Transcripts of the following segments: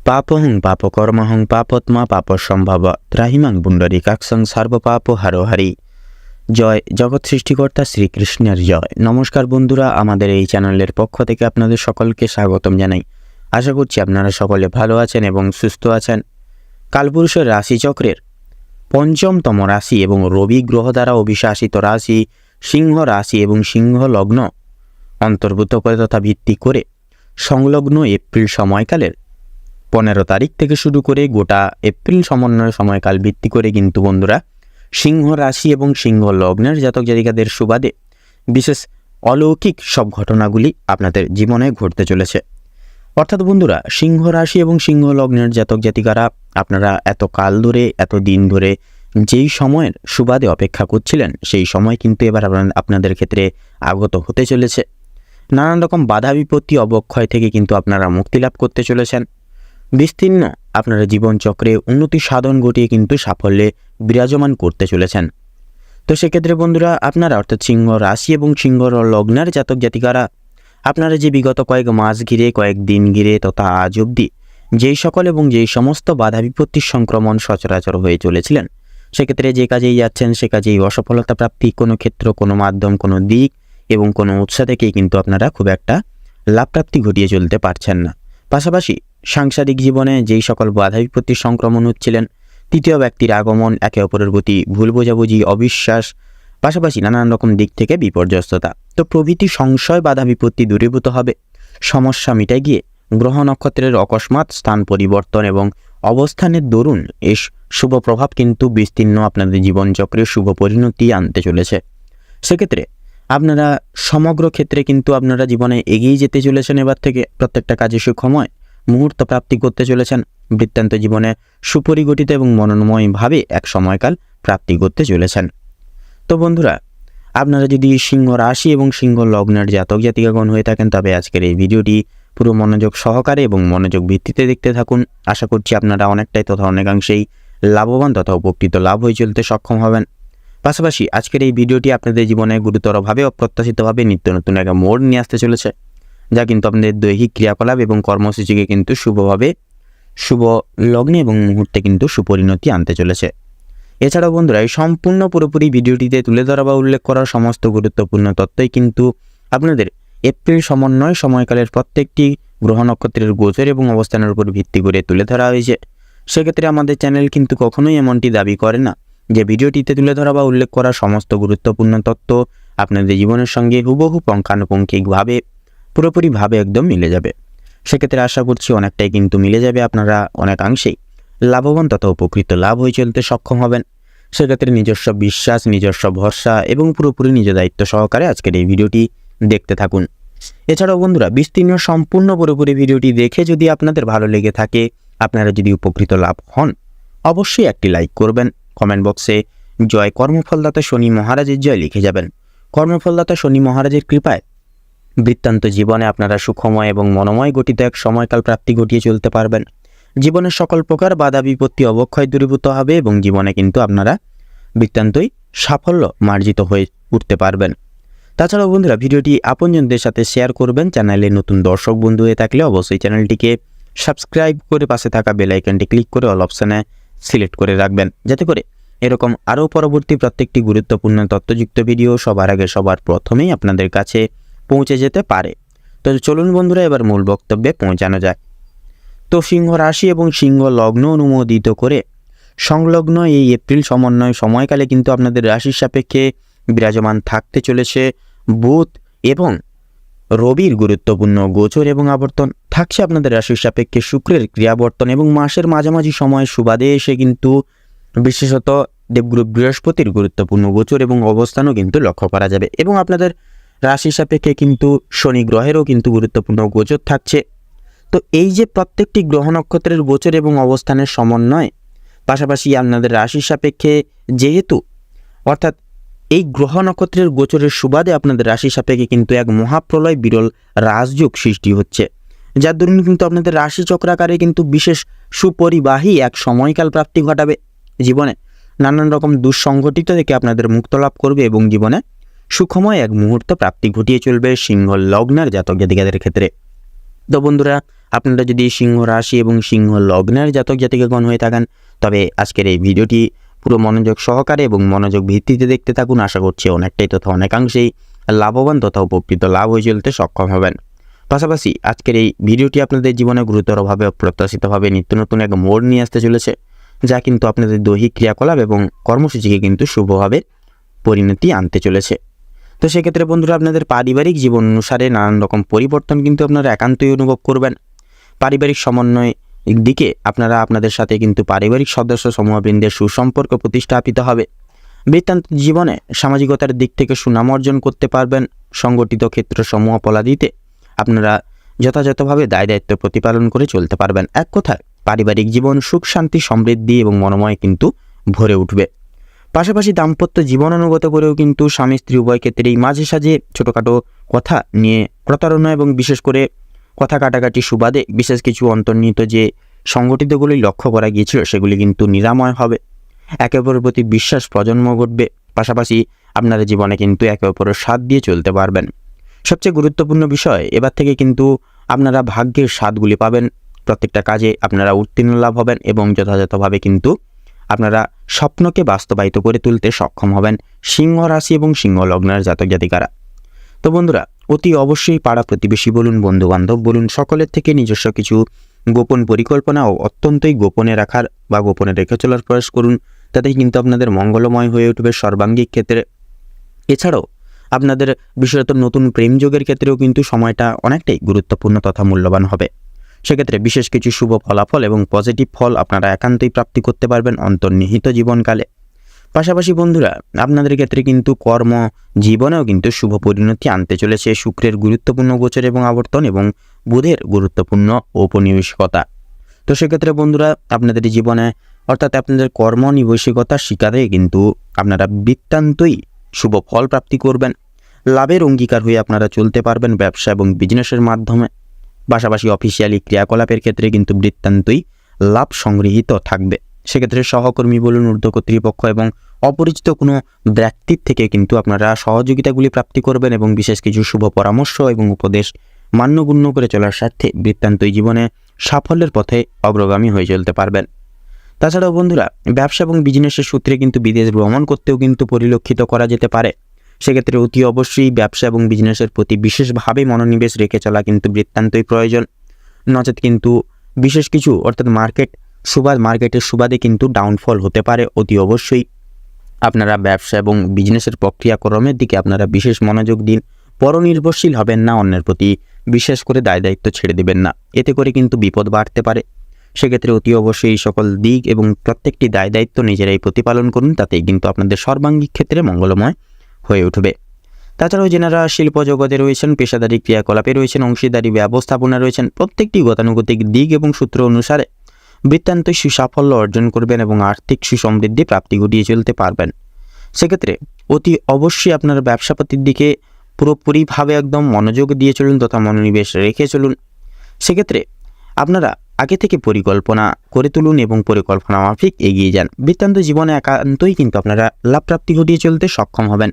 পাপহং পাপকর্মহং পাপত্মা পাপসম্ভব ত্রাহিমাং পুণ্ডরীকাক্ষং সর্বপাপ হারোহারি। জয় জগৎ সৃষ্টিকর্তা শ্রীকৃষ্ণের জয়। নমস্কার বন্ধুরা, আমাদের এই চ্যানেলের পক্ষ থেকে আপনাদের সকলকে স্বাগতম জানাই। আশা করছি আপনারা সকলে ভালো আছেন এবং সুস্থ আছেন। কালপুরুষের রাশিচক্রের পঞ্চমতম রাশি এবং রবি গ্রহ দ্বারা অভিশাসিত রাশি সিংহ রাশি এবং সিংহ লগ্ন অন্তর্ভুক্ত করে তথা ভিত্তি করে সংলগ্ন এপ্রিল সময়কালের 15 তারিখ থেকে শুরু করে গোটা এপ্রিল সমন্বয় সময়কাল ভিত্তি করে কিন্তু বন্ধুরা সিংহ রাশি এবং সিংহ লগ্নের জাতক জাতিকাদের সুবাদে বিশেষ অলৌকিক সব ঘটনাগুলি আপনাদের জীবনে ঘটতে চলেছে। অর্থাৎ বন্ধুরা, সিংহ রাশি এবং সিংহ লগ্নের জাতক জাতিকারা আপনারা এত কাল ধরে এত দিন ধরে যেই সময়ের সুবাদে অপেক্ষা করছিলেন সেই সময় কিন্তু এবার আপনাদের ক্ষেত্রে আগত হতে চলেছে। নানান রকম বাধা বিপত্তি অবক্ষয় থেকে কিন্তু আপনারা মুক্তি লাভ করতে চলেছেন। বিস্তীর্ণ আপনারা জীবনচক্রে উন্নতি সাধন ঘটিয়ে কিন্তু সাফল্যে বিরাজমান করতে চলেছেন। তো সেক্ষেত্রে বন্ধুরা, আপনারা অর্থাৎ সিংহ রাশি এবং সিংহ লগ্নের জাতক জাতিকারা আপনারা যে বিগত কয়েক মাস ঘিরে কয়েক দিন ঘিরে তথা আজ অবধি যেই সকল এবং যেই সমস্ত বাধা বিপত্তির সংক্রমণ সচরাচর হয়ে চলেছিলেন, সেক্ষেত্রে যে কাজেই যাচ্ছেন সে কাজেই অসফলতা প্রাপ্তি, কোনো ক্ষেত্র কোনো মাধ্যম কোনো দিক এবং কোনো উৎস থেকেই কিন্তু আপনারা খুব একটা লাভ প্রাপ্তি ঘটিয়ে চলতে পারছেন না। পাশাপাশি সাংসারিক জীবনে যেই সকল বাধা বিপত্তির সংক্রমণ হচ্ছিলেন, তৃতীয় ব্যক্তির আগমন, একে অপরের প্রতি ভুল বোঝাবুঝি, অবিশ্বাস, পাশাপাশি নানান রকম দিক থেকে বিপর্যস্ততা, তো প্রভৃতি সংশয় বাধা বিপত্তি দূরীভূত হবে। সমস্যা মিটায় গিয়ে গ্রহ নক্ষত্রের অকস্মাৎ স্থান পরিবর্তন এবং অবস্থানের দরুন এই শুভ প্রভাব কিন্তু বিস্তীর্ণ আপনাদের জীবনচক্রে শুভ পরিণতি আনতে চলেছে। সেক্ষেত্রে আপনারা সমগ্র ক্ষেত্রে কিন্তু আপনারা জীবনে এগিয়ে যেতে চলেছেন। এবার থেকে প্রত্যেকটা কাজে সুখময় মুহূর্ত প্রাপ্তি করতে চলেছেন। বৃত্তান্ত জীবনে সুপরিগঠিত এবং মনোময়ভাবে এক সময়কাল প্রাপ্তি করতে চলেছেন। তো বন্ধুরা, আপনারা যদি সিংহ রাশি এবং সিংহ লগ্নের জাতক জাতিকাগণ হয়ে থাকেন তবে আজকের এই ভিডিওটি পুরো মনোযোগ সহকারে এবং মনোযোগ ভিত্তিতে দেখতে থাকুন। আশা করছি আপনারা অনেকটাই তথা অনেকাংশেই লাভবান তথা উপকৃত লাভ হয়ে চলতে সক্ষম হবেন। পাশাপাশি আজকের এই ভিডিওটি আপনাদের জীবনে গুরুতরভাবে অপ্রত্যাশিতভাবে নিত্য নতুন একটা মোড় নিয়ে আসতে চলেছে, যা কিন্তু আপনাদের দৈহিক ক্রিয়াকলাপ এবং কর্মসূচিকে কিন্তু শুভভাবে শুভ লগ্নে এবং মুহূর্তে কিন্তু সুপরিণতি আনতে চলেছে। এছাড়াও বন্ধুরা, এই সম্পূর্ণ পুরোপুরি ভিডিওটিতে তুলে ধরা বা উল্লেখ করা সমস্ত গুরুত্বপূর্ণ তথ্যই কিন্তু আপনাদের এপ্রিল সমন্বয় সময়কালের প্রত্যেকটি গ্রহ নক্ষত্রের গোচর এবং অবস্থানের উপর ভিত্তি করে তুলে ধরা হয়েছে। সেক্ষেত্রে আমাদের চ্যানেল কিন্তু কখনোই এমনটি দাবি করে না যে ভিডিওটিতে তুলে ধরা বা উল্লেখ করা সমস্ত গুরুত্বপূর্ণ তথ্য আপনাদের জীবনের সঙ্গে হুবহু পুঙ্খানুপুঙ্খিকভাবে পুরোপুরিভাবে একদম মিলে যাবে। সেক্ষেত্রে আশা করছি অনেকটাই কিন্তু মিলে যাবে, আপনারা অনেকাংশেই লাভবান তথা উপকৃত লাভ হয়ে চলতে সক্ষম হবেন। সেক্ষেত্রে নিজস্ব বিশ্বাস, নিজস্ব ভরসা এবং পুরোপুরি নিজ দায়িত্ব সহকারে আজকের এই ভিডিওটি দেখতে থাকুন। এছাড়াও বন্ধুরা, বিস্তীর্ণ সম্পূর্ণ পুরোপুরি ভিডিওটি দেখে যদি আপনাদের ভালো লেগে থাকে, আপনারা যদি উপকৃত লাভ হন, অবশ্যই একটি লাইক করবেন। কমেন্ট বক্সে জয় কর্মফলদাতা শনি মহারাজের জয় লিখে যাবেন। কর্মফলদাতা শনি মহারাজের কৃপায় বৃত্তান্ত জীবনে আপনারা সুখময় এবং মনোময় গঠিত এক সময়কাল প্রাপ্তি ঘটিয়ে চলতে পারবেন। জীবনের সকল প্রকার বাধা বিপত্তি অবক্ষয় দূরীভূত হবে এবং জীবনে কিন্তু আপনারা বৃত্তান্তই সাফল্য মার্জিত হয়ে উঠতে পারবেন। তাছাড়াও বন্ধুরা, ভিডিওটি আপনজনদের সাথে শেয়ার করবেন। চ্যানেলে নতুন দর্শক বন্ধু হয়ে থাকলে অবশ্যই চ্যানেলটিকে সাবস্ক্রাইব করে পাশে থাকা বেল আইকনটি ক্লিক করে অল অপশানে সিলেক্ট করে রাখবেন, যাতে করে এরকম আরও পরবর্তী প্রত্যেকটি গুরুত্বপূর্ণ তথ্যযুক্ত ভিডিও সবার আগে সবার প্রথমেই আপনাদের কাছে পৌঁছে যেতে পারে। তো চলুন বন্ধুরা, এবার মূল বক্তব্যে পৌঁছানো যায়। তো সিংহ রাশি এবং সিংহ লগ্ন অনুমোদিত করে সংলগ্ন এই এপ্রিল সমন্বয় সময়কালে কিন্তু আপনাদের রাশির সাপেক্ষে বিরাজমান থাকতে চলেছে বুধ এবং রবির গুরুত্বপূর্ণ গোচর এবং আবর্তন। থাকছে আপনাদের রাশির সাপেক্ষে শুক্রের ক্রিয়াবর্তন এবং মাসের মাঝামাঝি সময় সুবাদে এসে কিন্তু বিশেষত দেবগুরু বৃহস্পতির গুরুত্বপূর্ণ গোচর এবং অবস্থানও কিন্তু লক্ষ্য করা যাবে। এবং আপনাদের রাশির সাপেক্ষে কিন্তু শনি গ্রহেরও কিন্তু গুরুত্বপূর্ণ গোচর থাকছে। তো এই যে প্রত্যেকটি গ্রহ নক্ষত্রের গোচর এবং অবস্থানের সমন্বয়, পাশাপাশি আপনাদের রাশির সাপেক্ষে যেহেতু অর্থাৎ এই গ্রহ নক্ষত্রের গোচরের সুবাদে আপনাদের রাশির সাপেক্ষে কিন্তু এক মহাপ্রলয় বিরল রাজযোগ সৃষ্টি হচ্ছে, যার দরুন কিন্তু আপনাদের রাশি চক্রাকারে কিন্তু বিশেষ সুপরিবাহী এক সময়কাল প্রাপ্তি ঘটাবে। জীবনে নানান রকম দুঃসংগঠিত থেকে আপনাদের মুক্ত লাভ করবে এবং জীবনে সুখময় এক মুহূর্ত প্রাপ্তি ঘটিয়ে চলবে সিংহ লগ্নের জাতক জাতিকাদের ক্ষেত্রে। তো বন্ধুরা, আপনারা যদি সিংহ রাশি এবং সিংহ লগ্নের জাতক জাতিকাগণ হয়ে থাকেন, তবে আজকের এই ভিডিওটি পুরো মনোযোগ সহকারে এবং মনোযোগ ভিত্তিতে দেখতে থাকুন। আশা করছি অনেকটাই তথা অনেকাংশেই লাভবান তথা উপকৃত লাভ হয়ে চলতে সক্ষম হবেন। পাশাপাশি আজকের এই ভিডিওটি আপনাদের জীবনে গুরুতরভাবে অপ্রত্যাশিতভাবে নিত্য নতুন এক মোড় নিয়ে আসতে চলেছে, যা কিন্তু আপনাদের দৈহিক ক্রিয়াকলাপ এবং কর্মসূচিকে কিন্তু শুভভাবে পরিণতি আনতে চলেছে। তো সেক্ষেত্রে বন্ধুরা, আপনাদের পারিবারিক জীবন অনুসারে নানান রকম পরিবর্তন কিন্তু আপনারা একান্তই অনুভব করবেন। পারিবারিক সমন্বয় দিকে আপনারা আপনাদের সাথে কিন্তু পারিবারিক সদস্য সমূহবৃন্দের সুসম্পর্ক প্রতিস্থাপিত হবে। বৃত্তান্ত জীবনে সামাজিকতার দিক থেকে সুনাম অর্জন করতে পারবেন। সংগঠিত ক্ষেত্র সমূহ পলাদিতে আপনারা যথাযথভাবে দায় দায়িত্ব প্রতিপালন করে চলতে পারবেন। এক কথায় পারিবারিক জীবন সুখ শান্তি সমৃদ্ধি এবং মনোময় কিন্তু ভরে উঠবে। পাশাপাশি দাম্পত্য জীবন অনুগত করেও কিন্তু স্বামী স্ত্রী উভয় ক্ষেত্রেই মাঝে সাঝে ছোটোখাটো কথা নিয়ে প্রতারণা এবং বিশেষ করে কথা কাটাকাটি সুবাদে বিশেষ কিছু অন্তর্নিহিত যে সংগঠিতগুলি লক্ষ্য করা গিয়েছিল সেগুলি কিন্তু নিরাময় হবে। একে অপরের প্রতি বিশ্বাস প্রজন্ম ঘটবে। পাশাপাশি আপনারা জীবনে কিন্তু একে অপরের সাথ দিয়ে চলতে পারবেন। সবচেয়ে গুরুত্বপূর্ণ বিষয়, এবার থেকে কিন্তু আপনারা ভাগ্যের স্বাদগুলি পাবেন। প্রত্যেকটা কাজে আপনারা উত্তীর্ণ লাভ হবেন এবং যথাযথভাবে কিন্তু আপনারা স্বপ্নকে বাস্তবায়িত করে তুলতে সক্ষম হবেন সিংহ রাশি এবং সিংহ লগ্নের জাতক জাতিকারা। তো বন্ধুরা, অতি অবশ্যই পাড়া প্রতিবেশী বলুন, বন্ধুবান্ধব বলুন, সকলের থেকে নিজস্ব কিছু গোপন পরিকল্পনা ও অত্যন্তই গোপনে রাখার বা গোপনে রেখে চলার প্রয়াস করুন। তাতে কিন্তু আপনাদের মঙ্গলময় হয়ে উঠবে সর্বাঙ্গিক ক্ষেত্রে। এছাড়াও আপনাদের বিশেষত নতুন প্রেম যোগের ক্ষেত্রেও কিন্তু সময়টা অনেকটাই গুরুত্বপূর্ণ তথা মূল্যবান হবে। সেক্ষেত্রে বিশেষ কিছু শুভ ফলাফল এবং পজিটিভ ফল আপনারা একান্তই প্রাপ্তি করতে পারবেন অন্তর্নিহিত জীবনকালে। পাশাপাশি বন্ধুরা, আপনাদের ক্ষেত্রে কিন্তু কর্ম জীবনেও কিন্তু শুভ পরিণতি আনতে চলেছে শুক্রের গুরুত্বপূর্ণ গোচর এবং আবর্তন এবং বুধের গুরুত্বপূর্ণ ঔপনিবেশিকতা। তো সেক্ষেত্রে বন্ধুরা, আপনাদের জীবনে অর্থাৎ আপনাদের কর্মনিবেশিকতার শিকারে কিন্তু আপনারা বৃত্তান্তই শুভ ফল প্রাপ্তি করবেন। লাভের অঙ্গীকার হয়ে আপনারা চলতে পারবেন ব্যবসা এবং বিজনেসের মাধ্যমে। পাশাপাশি অফিসিয়ালি ক্রিয়াকলাপের ক্ষেত্রে কিন্তু বৃত্তান্তই লাভ সংগৃহীত থাকবে। সেক্ষেত্রে সহকর্মী বলুন, ঊর্ধ্ব কর্তৃপক্ষ এবং অপরিচিত কোনো ব্যক্তির থেকে কিন্তু আপনারা সহযোগিতাগুলি প্রাপ্তি করবেন এবং বিশেষ কিছু শুভ পরামর্শ এবং উপদেশ মান্যগুণ্য করে চলার স্বার্থে বৃত্তান্তই জীবনে সাফল্যের পথে অগ্রগামী হয়ে চলতে পারবেন। তাছাড়াও বন্ধুরা, ব্যবসা এবং বিজনেসের সূত্রে কিন্তু বিদেশ ভ্রমণ করতেও কিন্তু পরিলক্ষিত করা যেতে পারে। সেক্ষেত্রে অতি অবশ্যই ব্যবসা এবং বিজনেসের প্রতি বিশেষভাবে মনোনিবেশ রেখে চলা কিন্তু বৃত্তান্তই প্রয়োজন। নচেত কিন্তু বিশেষ কিছু অর্থাৎ মার্কেটের সুবাদে কিন্তু ডাউনফল হতে পারে। অতি অবশ্যই আপনারা ব্যবসা এবং বিজনেসের প্রক্রিয়াকরণের দিকে আপনারা বিশেষ মনোযোগ দিন। পরনির্ভরশীল হবেন না, অন্যের প্রতি বিশেষ করে দায় দায়িত্ব ছেড়ে দেবেন না, এতে করে কিন্তু বিপদ বাড়তে পারে। সেক্ষেত্রে অতি অবশ্যই এই সকল দিক এবং প্রত্যেকটি দায় দায়িত্ব নিজেরাই প্রতিপালন করুন, তাতেই কিন্তু আপনাদের সর্বাঙ্গিক ক্ষেত্রে মঙ্গলময় হয়ে উঠবে। তাছাড়াও যেনারা শিল্প জগতে রয়েছেন, পেশাদারি ক্রিয়াকলাপে রয়েছেন, অংশীদারি ব্যবস্থাপনা রয়েছেন, প্রত্যেকটি গতানুগতিক দিক এবং সূত্র অনুসারে বৃত্তান্তই সুসাফল্য অর্জন করবেন এবং আর্থিক সুসমৃদ্ধি প্রাপ্তি ঘটিয়ে চলতে পারবেন। সেক্ষেত্রে অতি অবশ্যই আপনার ব্যবসাপাতির দিকে পুরোপুরিভাবে একদম মনোযোগ দিয়ে চলুন তথা মনোনিবেশ রেখে চলুন। সেক্ষেত্রে আপনারা আগে থেকে পরিকল্পনা করে তুলুন এবং পরিকল্পনা মাফিক এগিয়ে যান। বৃত্তান্ত জীবনে একান্তই কিন্তু আপনারা লাভ প্রাপ্তি ঘটিয়ে চলতে সক্ষম হবেন।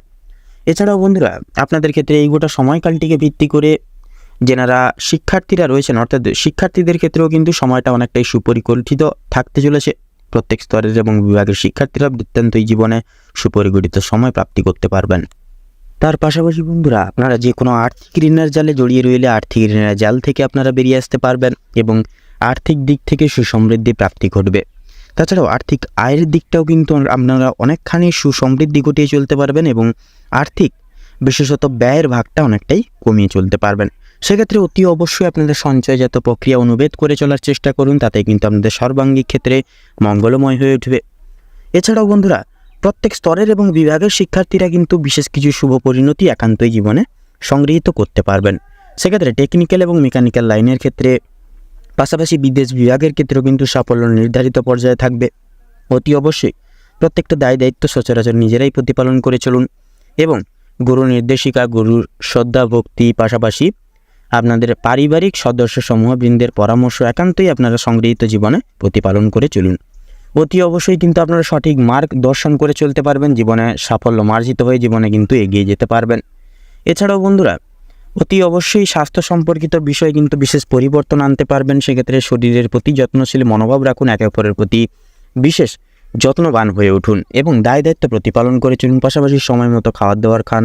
এছাড়াও বন্ধুরা, আপনাদের ক্ষেত্রে এই গোটা সময়কালটিকে ভিত্তি করে যেনারা শিক্ষার্থীরা রয়েছেন অর্থাৎ শিক্ষার্থীদের ক্ষেত্রেও কিন্তু সময়টা অনেকটাই সুপরিকল্পিত থাকতে চলেছে। প্রত্যেক স্তরের এবং বিভাগের শিক্ষার্থীরা বৃত্তান্তই জীবনে সুপরিগঠিত সময় প্রাপ্তি করতে পারবেন। তার পাশাপাশি বন্ধুরা, আপনারা যে কোনো আর্থিক ঋণের জালে জড়িয়ে রইলে আর্থিক ঋণের জাল থেকে আপনারা বেরিয়ে আসতে পারবেন এবং আর্থিক দিক থেকে সুসমৃদ্ধি প্রাপ্তি ঘটবে। তাছাড়াও আর্থিক আয়ের দিকটাও কিন্তু আপনারা অনেকখানি সুসমৃদ্ধি ঘটিয়ে চলতে পারবেন এবং আর্থিক বিশেষত ব্যয়ের ভাগটা অনেকটাই কমিয়ে চলতে পারবেন। সেক্ষেত্রে অতি অবশ্যই আপনাদের সঞ্চয়জাত প্রক্রিয়া অনুভেদ করে চলার চেষ্টা করুন, তাতে কিন্তু আপনাদের সর্বাঙ্গিক ক্ষেত্রে মঙ্গলময় হয়ে উঠবে। এছাড়াও বন্ধুরা, প্রত্যেক স্তরের এবং বিভাগের শিক্ষার্থীরা কিন্তু বিশেষ কিছু শুভ পরিণতি একান্তই জীবনে সংগৃহীত করতে পারবেন। সেক্ষেত্রে টেকনিক্যাল এবং মেকানিক্যাল লাইনের ক্ষেত্রে পাশাপাশি বিদেশ বিভাগের ক্ষেত্রেও কিন্তু সাফল্য নির্ধারিত পর্যায়ে থাকবে। অতি অবশ্যই প্রত্যেকটা দায় দায়িত্ব সচরাচর নিজেরাই প্রতিপালন করে চলুন এবং গুরু নির্দেশিকা, গুরুর শ্রদ্ধা ভক্তি, পাশাপাশি আপনাদের পারিবারিক সদস্য সমূহবৃন্দের পরামর্শ একান্তই আপনারা সংগৃহীত জীবনে প্রতিপালন করে চলুন। অতি অবশ্যই কিন্তু আপনারা সঠিক মার্গ দর্শন করে চলতে পারবেন, জীবনে সাফল্য মার্জিত হয়ে জীবনে কিন্তু এগিয়ে যেতে পারবেন। এছাড়াও বন্ধুরা, অতি অবশ্যই স্বাস্থ্য সম্পর্কিত বিষয় কিন্তু বিশেষ পরিবর্তন আনতে পারবেন। সেক্ষেত্রে শরীরের প্রতি যত্নশীল মনোভাব রাখুন, একে অপরের প্রতি বিশেষ যত্নবান হয়ে উঠুন এবং দায় দায়িত্ব প্রতিপালন করে চলুন। পাশাপাশি সময় মতো খাবার দাবার খান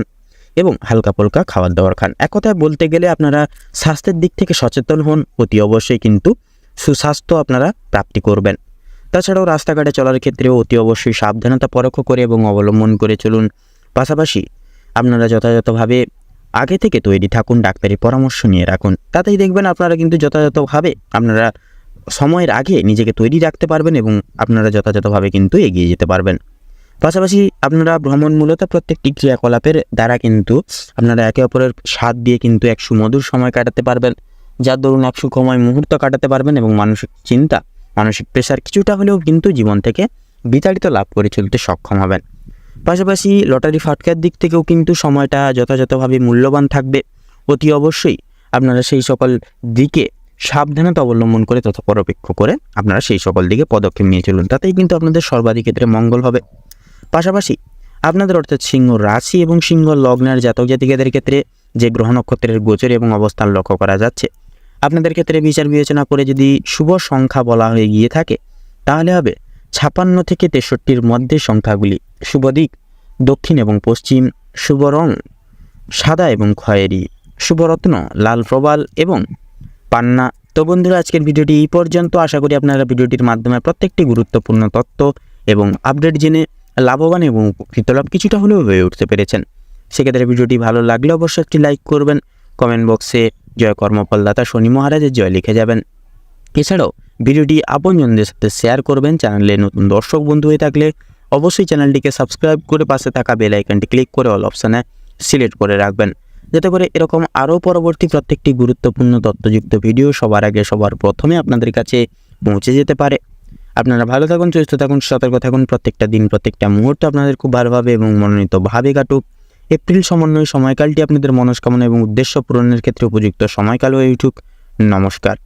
এবং হালকা পাতলা খাবার দাবার খান। এক কথায় বলতে গেলে আপনারা স্বাস্থ্যের দিক থেকে সচেতন হন, অতি অবশ্যই কিন্তু সুস্বাস্থ্য আপনারা প্রাপ্তি করবেন। তাছাড়াও রাস্তাঘাটে চলার ক্ষেত্রেও অতি অবশ্যই সাবধানতা পরোক্ষ করে এবং অবলম্বন করে চলুন। পাশাপাশি আপনারা যথাযথভাবে আগে থেকে তৈরি থাকুন, ডাক্তারি পরামর্শ নিয়ে রাখুন। তাতেই দেখবেন আপনারা কিন্তু যথাযথভাবে আপনারা সময়ের আগে নিজেকে তৈরি রাখতে পারবেন এবং আপনারা যথাযথভাবে কিন্তু এগিয়ে যেতে পারবেন। পাশাপাশি আপনারা ভ্রমণ মূলত প্রত্যেকটি ক্রিয়াকলাপের দ্বারা কিন্তু আপনারা একে অপরের সাথ দিয়ে কিন্তু এক সুমধুর সময় কাটাতে পারবেন, যার দরুন এক সুখময় মুহূর্ত কাটাতে পারবেন এবং মানসিক চিন্তা, মানসিক প্রেশার কিছুটা হলেও কিন্তু জীবন থেকে বিতাড়িত লাভ করে চলতে সক্ষম হবেন। পাশাপাশি লটারি ফাটকার দিক থেকেও কিন্তু সময়টা যথাযথভাবে মূল্যবান থাকবে। অতি অবশ্যই আপনারা সেই সকল দিকে সাবধানতা অবলম্বন করে তথা পরপেক্ষ করে আপনারা সেই সকল দিকে পদক্ষেপ নিয়ে চলুন, তাতেই কিন্তু আপনাদের সর্বাধিক ক্ষেত্রে মঙ্গল হবে। পাশাপাশি আপনাদের অর্থাৎ সিংহ রাশি এবং সিংহ লগ্নের জাতক জাতিকাদের ক্ষেত্রে যে গ্রহ নক্ষত্রের গোচর এবং অবস্থান লক্ষ্য করা যাচ্ছে, আপনাদের ক্ষেত্রে বিচার বিবেচনা করে যদি শুভ সংখ্যা বলা হয়ে গিয়ে থাকে তাহলে হবে 56 থেকে 63-র মধ্যে সংখ্যাগুলি। শুভ দিক দক্ষিণ এবং পশ্চিম, শুভ রং সাদা এবং খয়েরি, শুভ রত্ন লাল প্রবাল এবং পান্না। তো বন্ধুরা, আজকের ভিডিওটি এই পর্যন্ত। আশা করি আপনারা ভিডিওটির মাধ্যমে প্রত্যেকটি গুরুত্বপূর্ণ তথ্য এবং আপডেট জেনে লাভবান এবং উপকৃত লাভ কিছুটা হলেও হয়ে উঠতে পেরেছেন। সেক্ষেত্রে ভিডিওটি ভালো লাগলে অবশ্যই একটি লাইক করবেন, কমেন্ট বক্সে জয় কর্মফলদাতা শনি মহারাজের জয় লিখে যাবেন। এছাড়াও ভিডিওটি আপনজনদের সাথে শেয়ার করবেন। চ্যানেলে নতুন দর্শক বন্ধু হয়ে থাকলে অবশ্যই চ্যানেলটিকে সাবস্ক্রাইব করে পাশে থাকা বেল আইকনটি ক্লিক করে অল অপশানে সিলেক্ট করে রাখবেন, যাতে করে এরকম আরও পরবর্তী প্রত্যেকটি গুরুত্বপূর্ণ তথ্যযুক্ত ভিডিও সবার আগে সবার প্রথমে আপনাদের কাছে পৌঁছে যেতে পারে। আপনারা ভালো থাকুন, সুস্থ থাকুন, সতর্ক থাকুন। প্রত্যেকটা দিন প্রত্যেকটা মুহূর্ত আপনাদের খুব ভালোভাবে এবং মনোনীতভাবে কাটুক। এপ্রিল সমন্বয় সময়কালটি আপনাদের মনস্কামনা এবং উদ্দেশ্য পূরণের ক্ষেত্রে উপযুক্ত সময়কাল হয়ে উঠুক। নমস্কার।